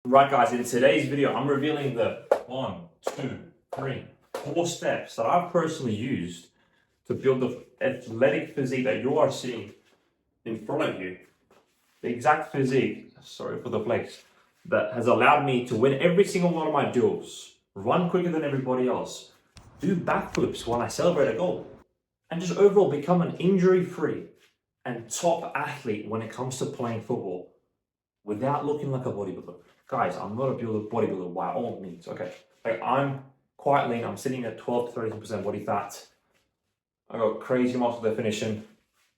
Right guys, in today's video, I'm revealing the 1, 2, 3, 4 steps that I've personally used to build the athletic physique that you are seeing in front of you. The exact physique, sorry for the flex, that has allowed me to win every single one of my duels, run quicker than everybody else, do backflips when I celebrate a goal, and just overall become an injury-free and top athlete when it comes to playing football without looking like a bodybuilder. Guys, I'm not a bodybuilder by all means, okay? Like, I'm quite lean. I'm sitting at 12 to 13% body fat. I got crazy muscle definition,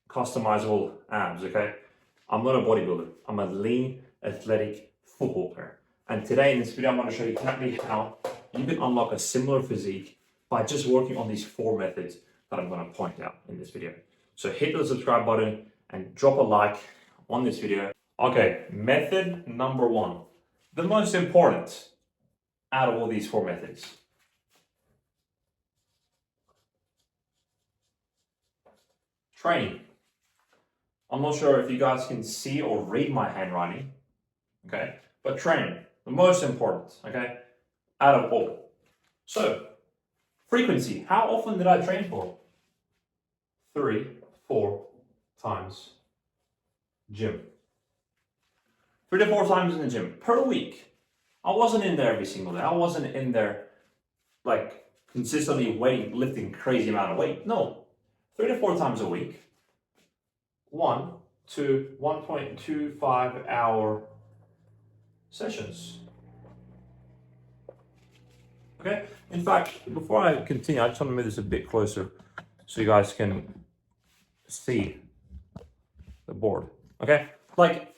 customizable abs, okay? I'm not a bodybuilder. I'm a lean, athletic football player. And today in this video, I'm going to show you exactly how you can unlock a similar physique by just working on these 4 methods that I'm going to point out in this video. So hit the subscribe button and drop a like on this video. Okay, method number 1. The most important out of all these 4 methods. Training. I'm not sure if you guys can see or read my handwriting, okay? But training, the most important, okay? Out of all. So, frequency. How often did I train for? 3, 4 times gym. 3 to 4 times in the gym per week. I wasn't in there every single day. I wasn't in there like consistently lifting crazy amount of weight. No, 3 to 4 times a week. 1 to 1.25 hour sessions. Okay. In fact, before I continue, I just want to move this a bit closer so you guys can see the board. Okay. Like,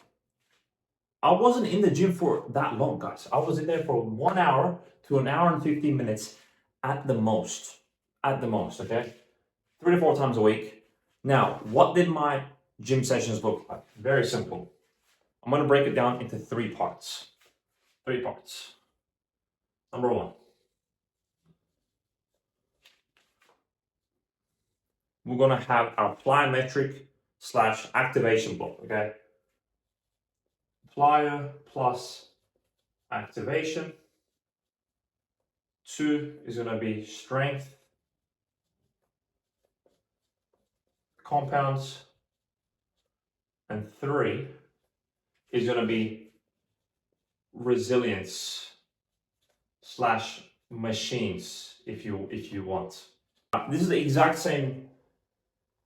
I wasn't in the gym for that long, guys. I was in there for 1 hour to 1 hour and 15 minutes at the most. At the most, okay? 3 to 4 times a week. Now, what did my gym sessions look like? Very simple. I'm going to break it down into 3 parts. 3 parts. Number 1. We're going to have our plyometric / activation block, okay? Plyo plus activation. 2 is going to be strength compounds. And 3 is going to be resilience / machines, if you want. This is the exact same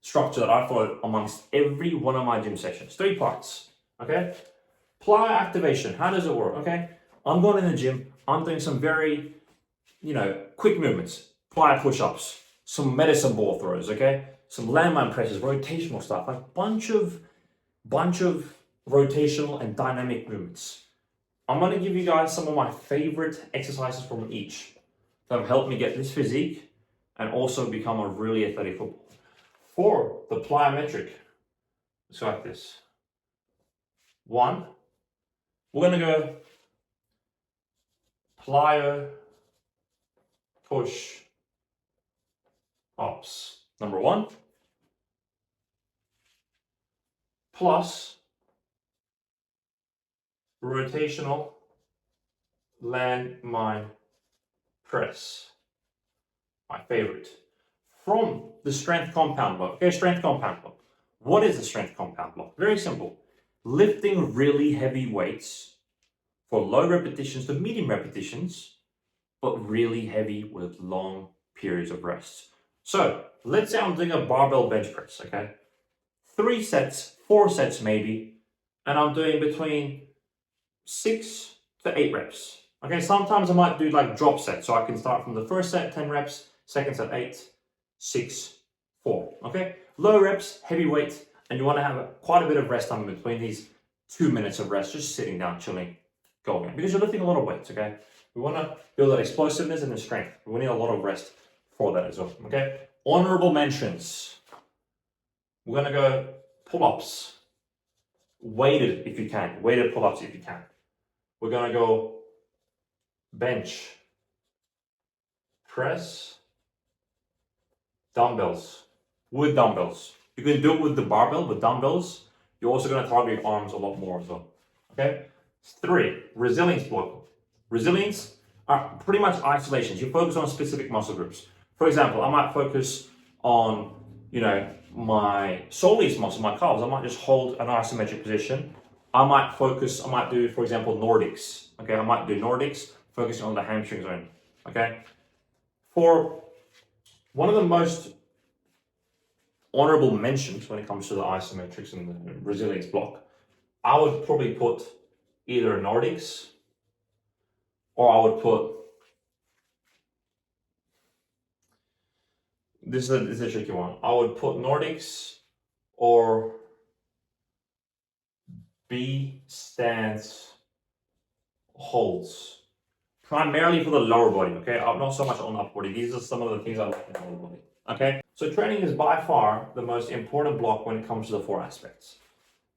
structure that I followed amongst every one of my gym sessions. 3 parts, okay? Plyo activation, how does it work, okay? I'm going in the gym, I'm doing some very, quick movements. Plyo push-ups, some medicine ball throws, okay? Some landmine presses, rotational stuff, like bunch of rotational and dynamic movements. I'm going to give you guys some of my favorite exercises from each that have helped me get this physique and also become a really athletic footballer. For the plyometric, it's like this. 1, we're going to go plyo push ups. Number 1. Plus rotational landmine press. My favorite. From the strength compound block. Okay, strength compound block. What is the strength compound block? Very simple. Lifting really heavy weights for low repetitions to medium repetitions, but really heavy with long periods of rest. So let's say I'm doing a barbell bench press, okay? 3 sets, 4 sets maybe, and I'm doing between 6 to 8 reps. Okay, sometimes I might do like drop sets, so I can start from the first set, 10 reps, second set, 8, 6, 4. Okay, low reps, heavy weight, and you want to have quite a bit of rest time in between these 2 minutes of rest, just sitting down, chilling, going, because you're lifting a lot of weights. Okay, we want to build that explosiveness and the strength. We need a lot of rest for that as well. Okay, honorable mentions. We're going to go pull-ups, weighted if you can, weighted pull-ups if you can. We're going to go bench, press, dumbbells, with dumbbells. You can do it with the barbell, with dumbbells. You're also going to target your arms a lot more as well. Okay? 3, resilience block. Resilience are pretty much isolations. You focus on specific muscle groups. For example, I might focus on, my soleus muscle, my calves. I might just hold an isometric position. I might do, for example, Nordics. Okay, I might do Nordics, focusing on the hamstring zone. Okay, for one of the most honorable mentions when it comes to the isometrics and the resilience block, I would probably put either Nordics, or I would put, this is a tricky one. I would put Nordics or B stance holds, primarily for the lower body. Okay, not so much on the upper body. These are some of the things I like in the lower body. Okay, so training is by far the most important block when it comes to the 4 aspects.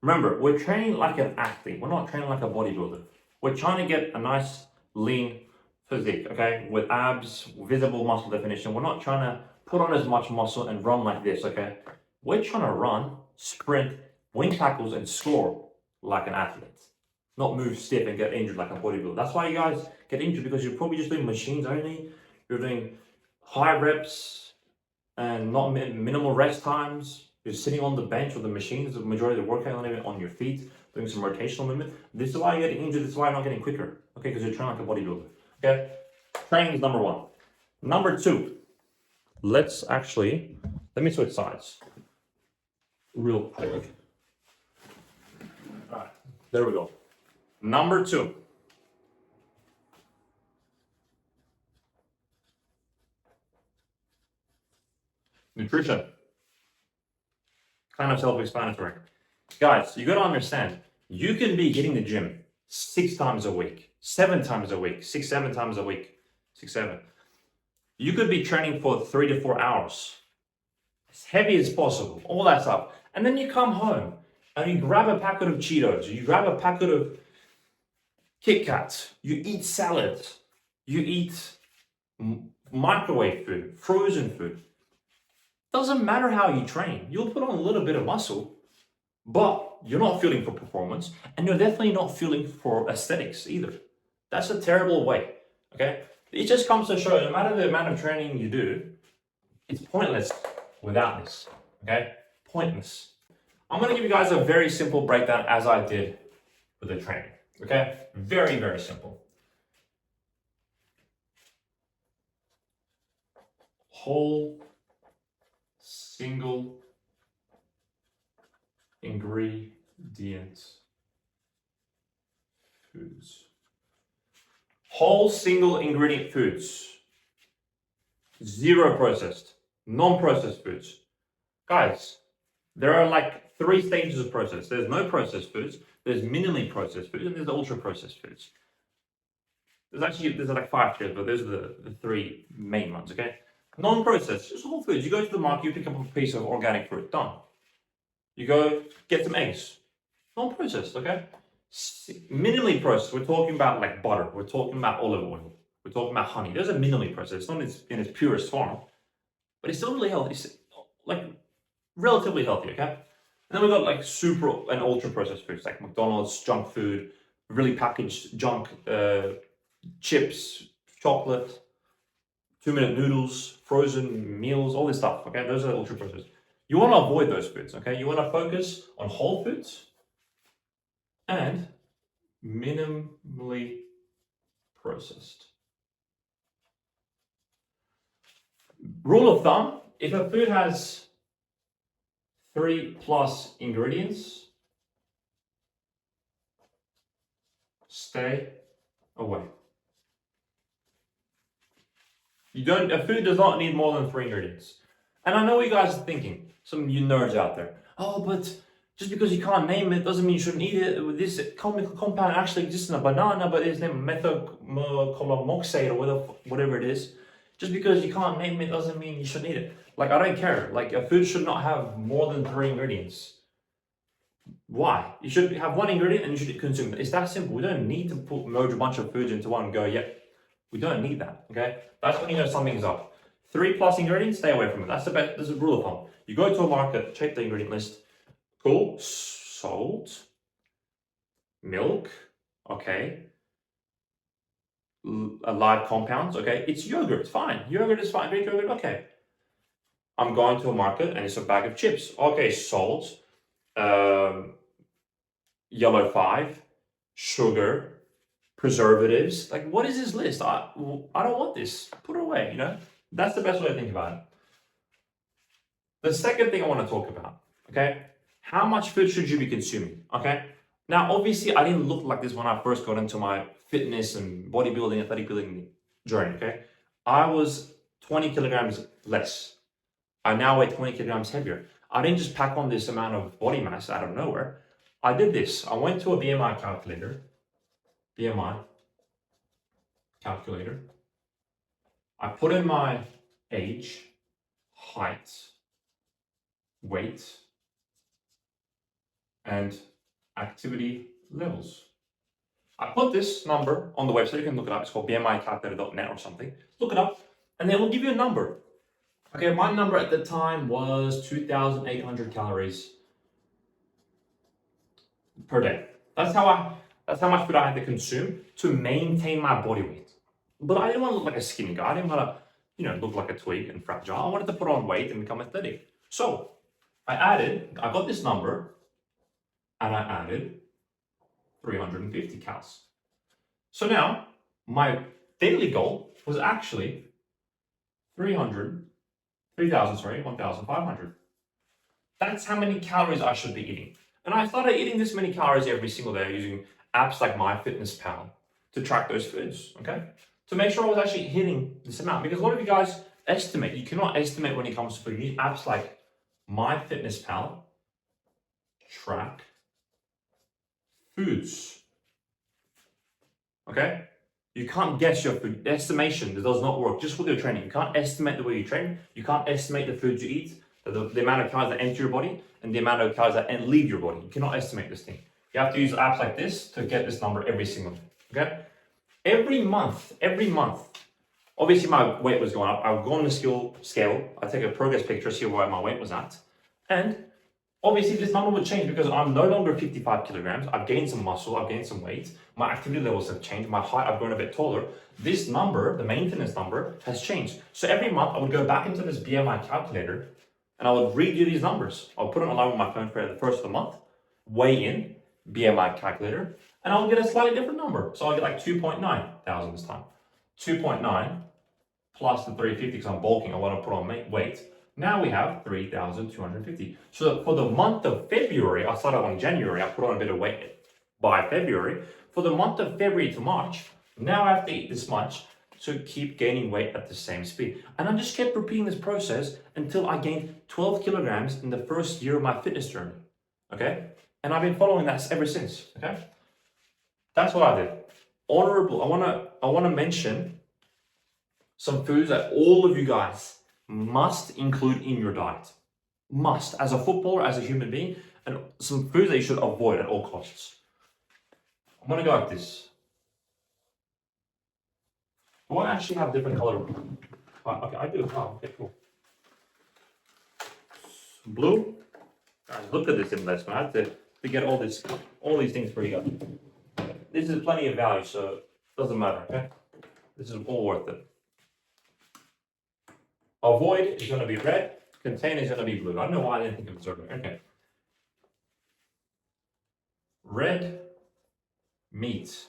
Remember, we're training like an athlete. We're not training like a bodybuilder. We're trying to get a nice lean physique, okay, with abs, visible muscle definition. We're not trying to put on as much muscle and run like this, okay? We're trying to run, sprint, wing tackles, and score like an athlete, not move stiff and get injured like a bodybuilder. That's why you guys get injured, because you're probably just doing machines only. You're doing high reps and not minimal rest times. You're sitting on the bench with the machines, the majority of the workout, not even on your feet, doing some rotational movement. This is why you're getting injured. This is why you're not getting quicker, okay? Because you're training like a bodybuilder, okay? Training is number 1. Number 2, let me switch sides real quick. All right, there we go. Number 2. Nutrition. Kind of self-explanatory. Guys, you gotta understand, you can be hitting the gym 6 times a week, 7 times a week, 6, 7 times a week, 6, 7. You could be training for 3 to 4 hours, as heavy as possible, all that stuff. And then you come home and you grab a packet of Cheetos, you grab a packet of Kit Kats, you eat salad, you eat microwave food, frozen food. Doesn't matter how you train, you'll put on a little bit of muscle, but you're not fueling for performance, and you're definitely not fueling for aesthetics either. That's a terrible way, okay? It just comes to show, no matter the amount of training you do, it's pointless without this, okay? Pointless. I'm gonna give you guys a very simple breakdown as I did with the training, okay? Very, very simple. Whole, single ingredient foods. Whole single ingredient foods. 0 processed, non-processed foods. Guys, there are like 3 stages of process. There's no processed foods, there's minimally processed foods, and there's ultra processed foods. There's like 5 tiers, but those are the 3 main ones, okay? Non-processed, just whole foods. You go to the market, you pick up a piece of organic fruit, done. You go get some eggs, non-processed, okay? Minimally processed, we're talking about like butter, we're talking about olive oil, we're talking about honey. Those are minimally processed. It's not in its purest form, but it's still really healthy. It's like relatively healthy, okay? And then we've got like super and ultra processed foods like McDonald's, junk food, really packaged junk, chips, chocolate, 2-minute noodles, frozen meals, all this stuff, okay? Those are ultra processed. You want to avoid those foods, okay? You want to focus on whole foods and minimally processed. Rule of thumb, if a food has 3+ ingredients, stay away. A food does not need more than 3 ingredients. And I know what you guys are thinking, some of you nerds out there. Oh, but just because you can't name it doesn't mean you shouldn't eat it. This chemical compound actually exists in a banana, but it's named methoxide or whatever it is. Just because you can't name it doesn't mean you shouldn't eat it. Like, I don't care. Like, a food should not have more than 3 ingredients. Why? You should have 1 ingredient and you should consume it. It's that simple. We don't need to merge a bunch of foods into one and go, yeah, we don't need that, okay? That's when you know something's up. 3+ ingredients, stay away from it. That's the best. There's a rule of thumb. You go to a market, check the ingredient list. Cool. Salt, milk, okay? Live compounds, okay? It's yogurt, fine. Yogurt is fine. Greek yogurt, okay. I'm going to a market and it's a bag of chips. Okay, salt, um, yellow 5, sugar, preservatives. Like, what is this list? I don't want this. Put it away, you know? That's the best way to think about it. The second thing I want to talk about, okay? How much food should you be consuming, okay? Now, obviously, I didn't look like this when I first got into my fitness and bodybuilding, athletic building journey, okay? I was 20 kilograms less. I now weigh 20 kilograms heavier. I didn't just pack on this amount of body mass out of nowhere. I did this. I went to a BMI calculator. BMI calculator. I put in my age, height, weight, and activity levels. I put this number on the website. You can look it up. It's called bmicalculator.net or something. Look it up, and then it will give you a number. Okay, my number at the time was 2,800 calories per day. That's how much food I had to consume to maintain my body weight. But I didn't want to look like a skinny guy. I didn't want to, look like a twig and fragile. I wanted to put on weight and become athletic. So I got this number, and I added 350 calories. So now my daily goal was actually 1,500. That's how many calories I should be eating. And I started eating this many calories every single day using apps like MyFitnessPal to track those foods, okay? To make sure I was actually hitting this amount. Because a lot of you guys estimate. You cannot estimate when it comes to food. You need apps like MyFitnessPal, track foods, okay? You can't guess your food. Estimation does not work. Just with your training, you can't estimate the way you train. You can't estimate the foods you eat, the amount of calories that enter your body, and the amount of calories that leave your body. You cannot estimate this thing. You have to use apps like this to get this number every single day. Okay? Every month, obviously my weight was going up. I would go on the scale. I take a progress picture, see where my weight was at, and obviously this number would change because I'm no longer 55 kilograms. I've gained some muscle, I've gained some weight. My activity levels have changed. My height, I've grown a bit taller. This number, the maintenance number, has changed. So every month I would go back into this BMI calculator and I would redo these numbers. I'll put an alarm on my phone for the first of the month, weigh in, BMI calculator, and I'll get a slightly different number. So I'll get like 2.9 thousand this time. 2.9 plus the 350 because I'm bulking, I want to put on weight. Now we have 3,250. So for the month of February, I started on January, I put on a bit of weight by February. For the month of February to March, now I have to eat this much to keep gaining weight at the same speed. And I just kept repeating this process until I gained 12 kilograms in the first year of my fitness journey, okay? And I've been following that ever since, okay? That's what I did. Honorable, I wanna mention some foods that all of you guys must include in your diet. Must, as a footballer, as a human being, and some foods that you should avoid at all costs. I'm gonna go like this. Do I actually have different color? Okay, I do. Oh, okay, cool. Blue. Guys, look at this investment. I have to get all these things for you guys. This is plenty of value, so it doesn't matter, okay? This is all worth it. Avoid is going to be red. Contain is going to be blue. I don't know why I didn't think of it earlier. Okay. Red meat.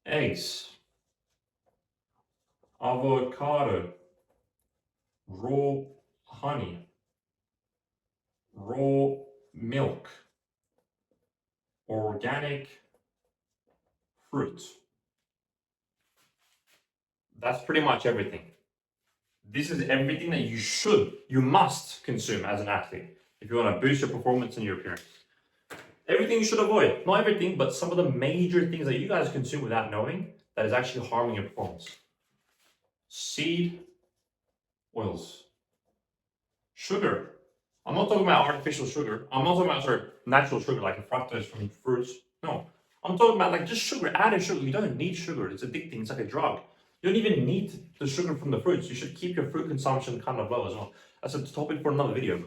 Eggs. Avocado. Raw honey. Raw milk. Organic fruit. That's pretty much everything. This is everything that you must consume as an athlete if you want to boost your performance and your appearance. Everything you should avoid. Not everything, but some of the major things that you guys consume without knowing that is actually harming your performance. Seed oils. Sugar. I'm not talking about artificial sugar. I'm not talking about natural sugar like fructose from fruits. No. I'm talking about like just sugar, added sugar. You don't need sugar. It's addicting. It's like a drug. You don't even need the sugar from the fruits. You should keep your fruit consumption kind of low as well. That's a topic for another video.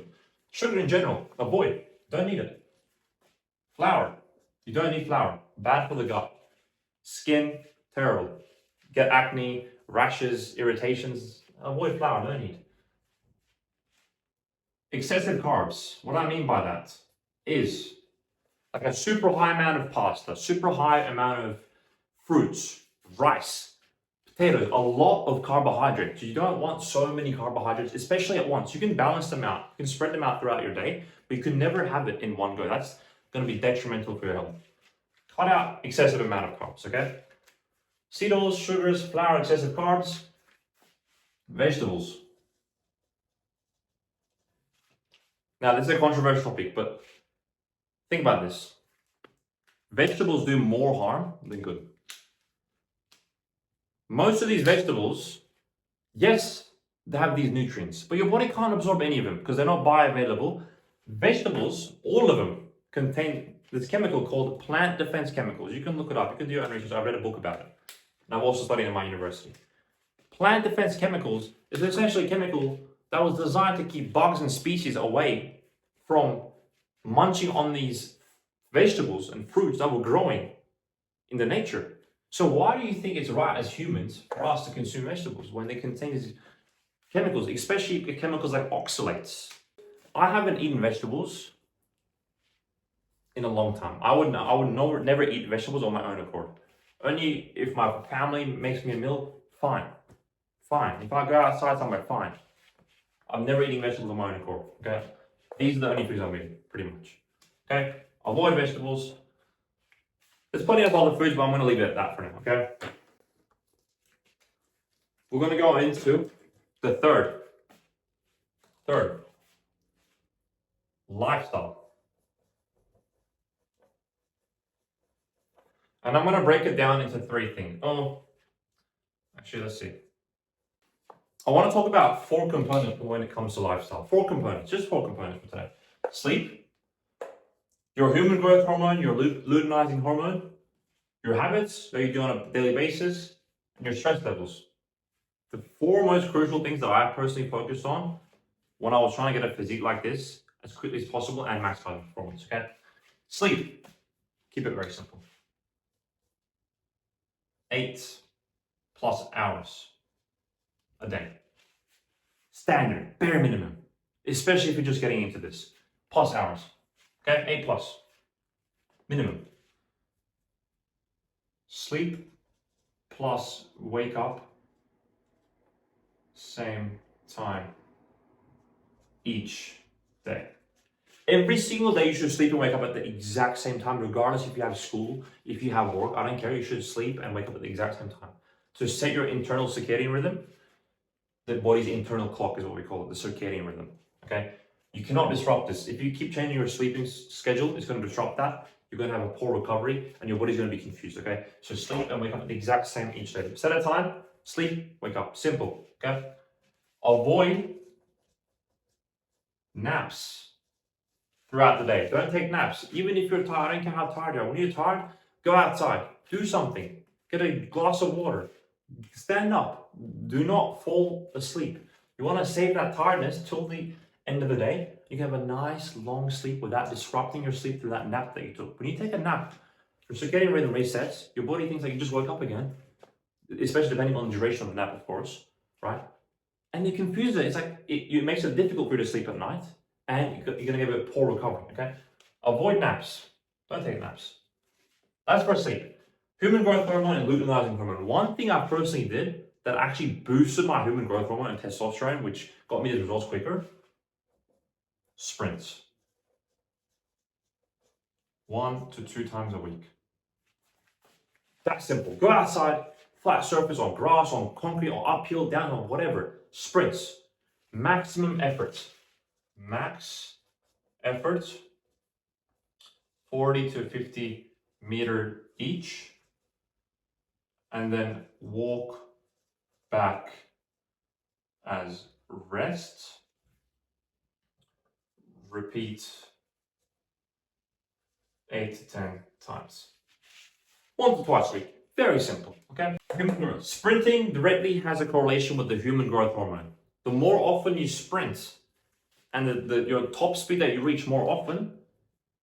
Sugar in general, avoid. Don't need it. Flour. You don't need flour. Bad for the gut. Skin, terrible. Get acne, rashes, irritations. Avoid flour, no need. Excessive carbs. What I mean by that is like a super high amount of pasta, super high amount of fruits, rice, potatoes, a lot of carbohydrates. You don't want so many carbohydrates, especially at once. You can balance them out, you can spread them out throughout your day, but you can never have it in one go. That's going to be detrimental for your health. Cut out excessive amount of carbs, okay? Seed oils, sugars, flour, excessive carbs, vegetables. Now, this is a controversial topic, but think about this. Vegetables do more harm than good. Most of these vegetables, yes, they have these nutrients, but your body can't absorb any of them because they're not bioavailable. Vegetables, all of them, contain this chemical called plant defense chemicals. You can look it up. You can do your own research. I read a book about it. And I've also studied in my university. Plant defense chemicals is essentially a chemical that was designed to keep bugs and species away from munching on these vegetables and fruits that were growing in the nature. So why do you think it's right as humans for us to consume vegetables when they contain these chemicals, especially chemicals like oxalates? I haven't eaten vegetables in a long time. I would never eat vegetables on my own accord. Only if my family makes me a meal, fine. Fine. If I go outside somewhere, fine. I'm never eating vegetables on my own accord. Okay? These are the only foods I'm eating, pretty much. Okay? Avoid vegetables. There's plenty of other foods, but I'm going to leave it at that for now, okay? We're going to go into the third, lifestyle. And I'm going to break it down into three things. Actually, let's see. I want to talk about 4 components when it comes to lifestyle. 4 components, just 4 components for today. Sleep, your human growth hormone, your luteinizing hormone, your habits that you do on a daily basis, and your stress levels. The 4 most crucial things that I personally focused on when I was trying to get a physique like this as quickly as possible and maximize performance, okay? Sleep, keep it very simple. 8+ hours a day. Standard, bare minimum, especially if you're just getting into this. Plus hours, okay? 8+, minimum. Sleep plus wake up, same time each day. Every single day you should sleep and wake up at the exact same time, regardless if you have school, if you have work, I don't care, you should sleep and wake up at the exact same time. To set your internal circadian rhythm, the body's internal clock is what we call it, the circadian rhythm, okay? You cannot disrupt this. If you keep changing your sleeping schedule, it's going to disrupt that. You're going to have a poor recovery and your body's going to be confused, okay? So sleep and wake up at the exact same each day. Set a time, sleep, wake up. Simple, okay? Avoid naps throughout the day. Don't take naps. Even if you're tired, I don't care how tired you are. When you're tired, go outside, do something. Get a glass of water. Stand up. Do not fall asleep. You want to save that tiredness till the end of the day. You can have a nice long sleep without disrupting your sleep through that nap that you took. When you take a nap, your circadian rhythm resets. Your body thinks like you just woke up again, especially depending on the duration of the nap, of course, right? And you confuse it. It's like it makes it difficult for you to sleep at night, and you're going to get a poor recovery. Okay, avoid naps. Don't take naps. That's for sleep. Human growth hormone and luteinizing hormone. One thing I personally did that actually boosted my human growth hormone and testosterone, which got me the results quicker. Sprints. 1 to 2 times a week. That's simple. Go outside, flat surface, on grass, on concrete, or uphill, downhill, whatever. Sprints. Maximum effort. Max effort. 40 to 50 meter each. And then walk back as rest. Repeat 8 to 10 times. 1 to twice a week. Very simple, okay? Human growth. Sprinting directly has a correlation with the human growth hormone. The more often you sprint and your top speed that you reach more often,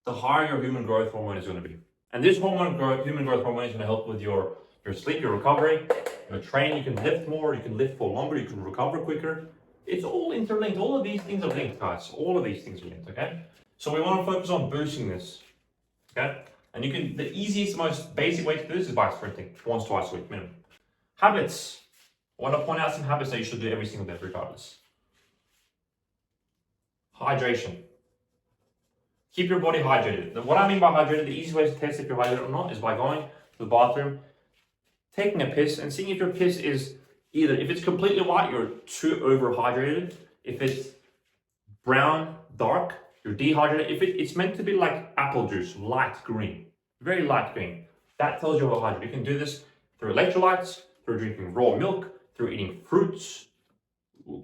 the higher your human growth hormone is going to be. And this human growth hormone is going to help with your sleep, your recovery, your training. You can lift more, you can lift for longer, you can recover quicker. It's all interlinked. All of these things are linked, guys. All of these things are linked, okay? So we want to focus on boosting this, okay? And you can, the easiest, most basic way to do this is by sprinting once, twice a week minimum. Habits. I want to point out some habits that you should do every single day regardless. Hydration. Keep your body hydrated. Now, what I mean by hydrated, the easy way to test if you're hydrated or not is by going to the bathroom, taking a piss, and seeing if your piss is either, if it's completely white, you're too overhydrated. If it's brown, dark, you're dehydrated. If it's meant to be like apple juice, light green, very light green, that tells you you're hydrated. You can do this through electrolytes, through drinking raw milk, through eating fruits,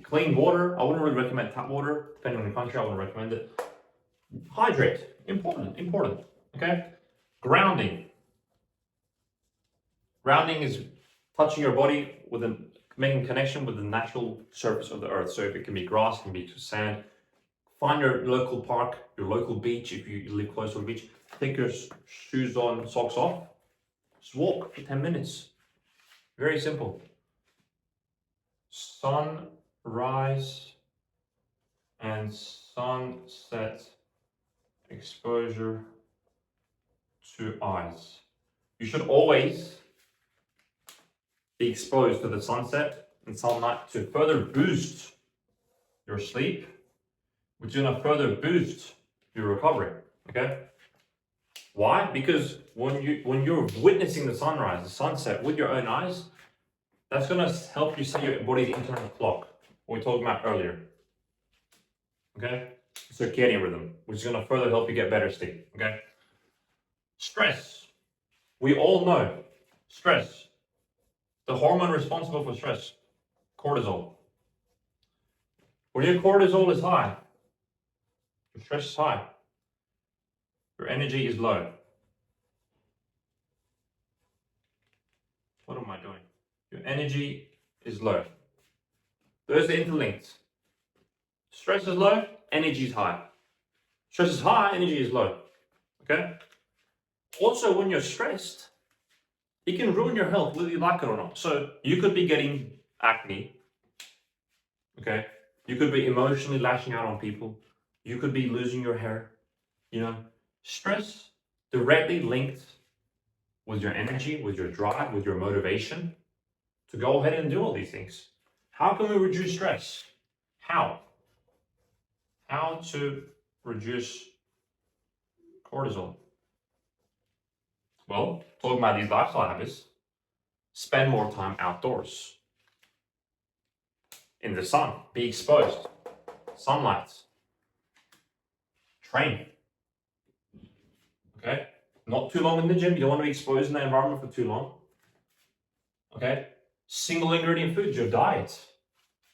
clean water. I wouldn't really recommend tap water, depending on the country. I wouldn't recommend it. Hydrate, important, okay? Grounding. Grounding is touching your body with making connection with the natural surface of the earth. So if it can be grass, it can be sand. Find your local park, your local beach, if you live close to the beach. Take your shoes on, socks off. Just walk for 10 minutes. Very simple. Sunrise and sunset exposure to eyes. You should always be exposed to the sunset and sunlight to further boost your sleep, which is going to further boost your recovery. Okay? Why? Because when you're witnessing the sunrise, the sunset with your own eyes, that's going to help you see your body's internal clock, what we talked about earlier. Okay? Circadian rhythm, which is going to further help you get better sleep. Okay? Stress. We all know stress. The hormone responsible for stress, cortisol. When your cortisol is high, your stress is high, your energy is low. What am I doing? Your energy is low. Those are interlinked. Stress is low, energy is high. Stress is high, energy is low. Okay? Also, when you're stressed, it can ruin your health, whether you like it or not. So you could be getting acne. Okay? You could be emotionally lashing out on people. You could be losing your hair. You know, stress directly linked with your energy, with your drive, with your motivation to go ahead and do all these things. How can we reduce stress? How? How to reduce cortisol? Well, talking about these lifestyle habits, spend more time outdoors. In the sun, be exposed. Sunlight. Train. Okay? Not too long in the gym. You don't want to be exposed in the environment for too long. Okay? Single ingredient foods, your diet.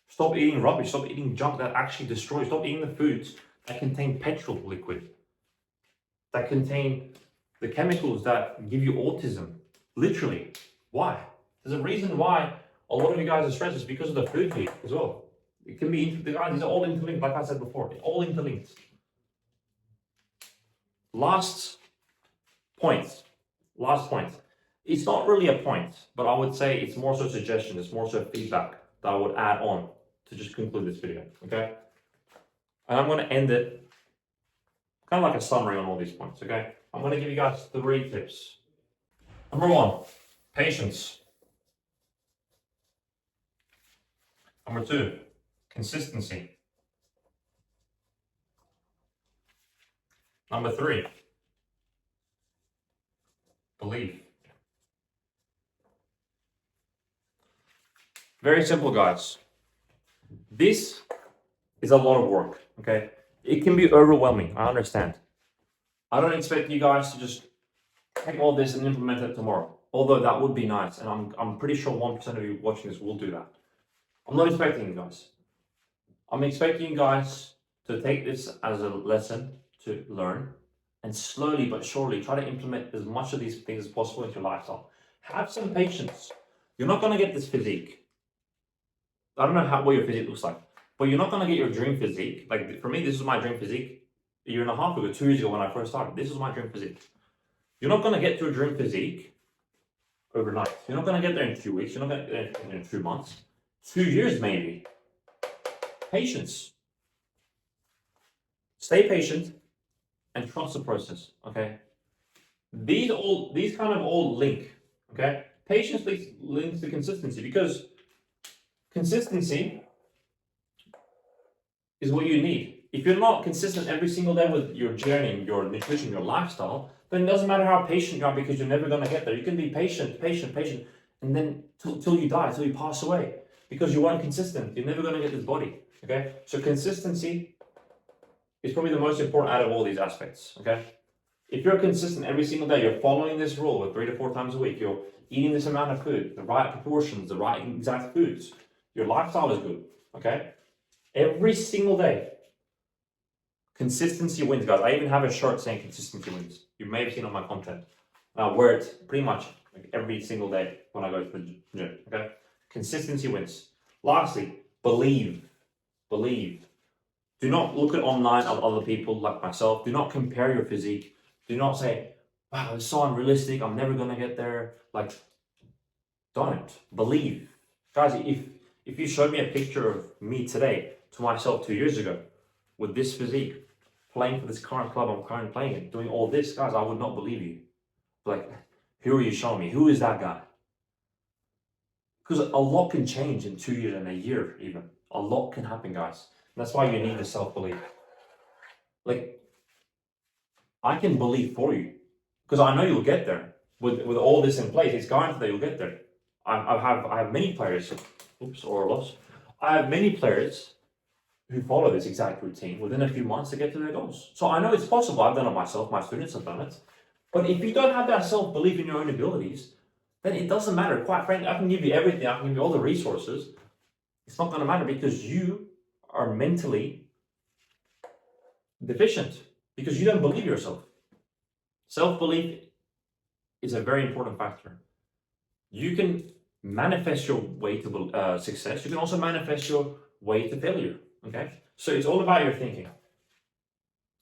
Stop eating rubbish. Stop eating junk that actually destroys. Stop eating the foods that contain petrol liquid. That contain the chemicals that give you autism. Literally. Why? There's a reason why a lot of you guys are stressed. It's because of the food you eat as well. It can be, these are all interlinked, like I said before. It's all interlinked. Last point. It's not really a point, but I would say it's more so a suggestion. It's more so feedback that I would add on to just conclude this video. Okay? And I'm going to end it kind of like a summary on all these points. Okay? I'm going to give you guys 3 tips. Number 1, patience. Number 2, consistency. Number 3, belief. Very simple, guys. This is a lot of work, okay? It can be overwhelming, I understand. I don't expect you guys to just take all this and implement it tomorrow. Although that would be nice, and I'm pretty sure 1% of you watching this will do that. I'm not expecting you guys. I'm expecting you guys to take this as a lesson to learn and slowly but surely try to implement as much of these things as possible into your lifestyle. Have some patience. You're not going to get this physique. I don't know what your physique looks like, but you're not going to get your dream physique. Like for me, this is my dream physique a year and a half ago, 2 years ago when I first started. This was my dream physique. You're not going to get to a dream physique overnight. You're not going to get there in 2 weeks. You're not going to get there in 2 months. 2 years maybe. Patience. Stay patient and trust the process, okay? These kind of all link, okay? Patience links to consistency, because consistency is what you need. If you're not consistent every single day with your journey, your nutrition, your lifestyle, then it doesn't matter how patient you are, because you're never going to get there. You can be patient, and then till you die, till you pass away, because you weren't consistent. You're never going to get this body, okay? So consistency is probably the most important out of all these aspects, okay? If you're consistent every single day, you're following this rule of 3 to 4 times a week, you're eating this amount of food, the right proportions, the right exact foods, your lifestyle is good, okay? Every single day, consistency wins, guys. I even have a shirt saying consistency wins. You may have seen on my content. I wear it pretty much like every single day when I go to the gym, okay? Consistency wins. Lastly, believe. Believe. Do not look at online of other people like myself. Do not compare your physique. Do not say, wow, it's so unrealistic. I'm never going to get there. Like, don't. Believe. Guys, if you showed me a picture of me today to myself 2 years ago with this physique, playing for this current club I'm currently playing in, doing all this, guys, I would not believe you. Like, who are you showing me? Who is that guy? Because a lot can change in 2 years and a year even. A lot can happen, guys. And that's why you need the self-belief. Like, I can believe for you, because I know you'll get there. With all this in place, it's guaranteed that you'll get there. I have many players, I have many players who follow this exact routine within a few months to get to their goals. So I know it's possible. I've done it myself. My students have done it. But if you don't have that self-belief in your own abilities, then it doesn't matter. Quite frankly, I can give you everything. I can give you all the resources. It's not going to matter, because you are mentally deficient, because you don't believe yourself. Self-belief is a very important factor. You can manifest your way to success. You can also manifest your way to failure, okay? So it's all about your thinking.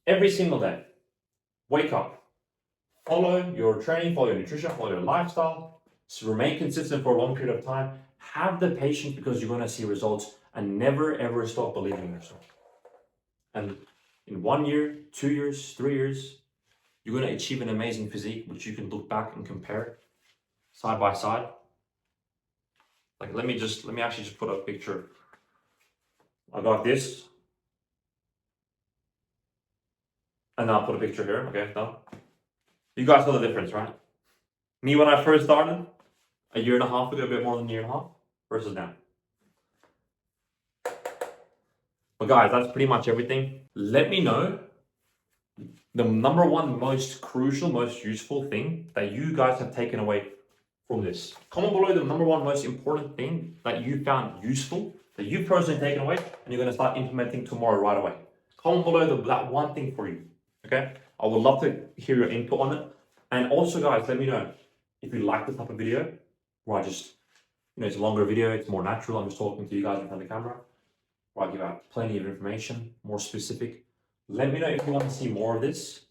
Every single day, wake up, follow your training, follow your nutrition, follow your lifestyle, so remain consistent for a long period of time, have the patience, because you're going to see results, and never ever stop believing in yourself. And in 1 year, 2 years, 3 years, you're going to achieve an amazing physique, which you can look back and compare side by side. Like, let me actually just put up a picture. I got this, and I'll put a picture here. Okay, done. You guys know the difference, right? Me when I first started, a year and a half ago, a bit more than a year and a half, versus now. But guys, that's pretty much everything. Let me know the number one most crucial, most useful thing that you guys have taken away from this. Comment below the number one most important thing that you found useful, that you've personally taken away, and you're going to start implementing tomorrow right away. Comment below that one thing for you, okay? I would love to hear your input on it. And also, guys, let me know if you like this type of video, where I just, it's a longer video, it's more natural, I'm just talking to you guys in front of the camera, where I give out plenty of information, more specific. Let me know if you want to see more of this,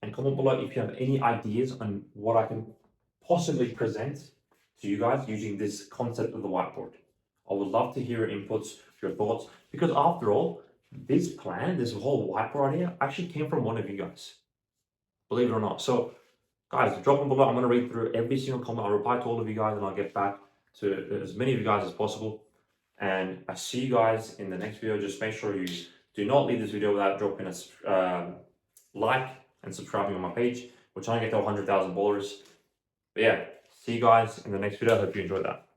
and comment below if you have any ideas on what I can possibly present to you guys using this concept of the whiteboard. I would love to hear your inputs, your thoughts, because after all, this plan, this whole whiteboard idea actually came from one of you guys, believe it or not. So guys, drop them below. I'm going to read through every single comment. I'll reply to all of you guys, and I'll get back to as many of you guys as possible. And I see you guys in the next video. Just make sure you do not leave this video without dropping a like and subscribing on my page. We're trying to get to 100,000 followers. But yeah, see you guys in the next video. I hope you enjoyed that.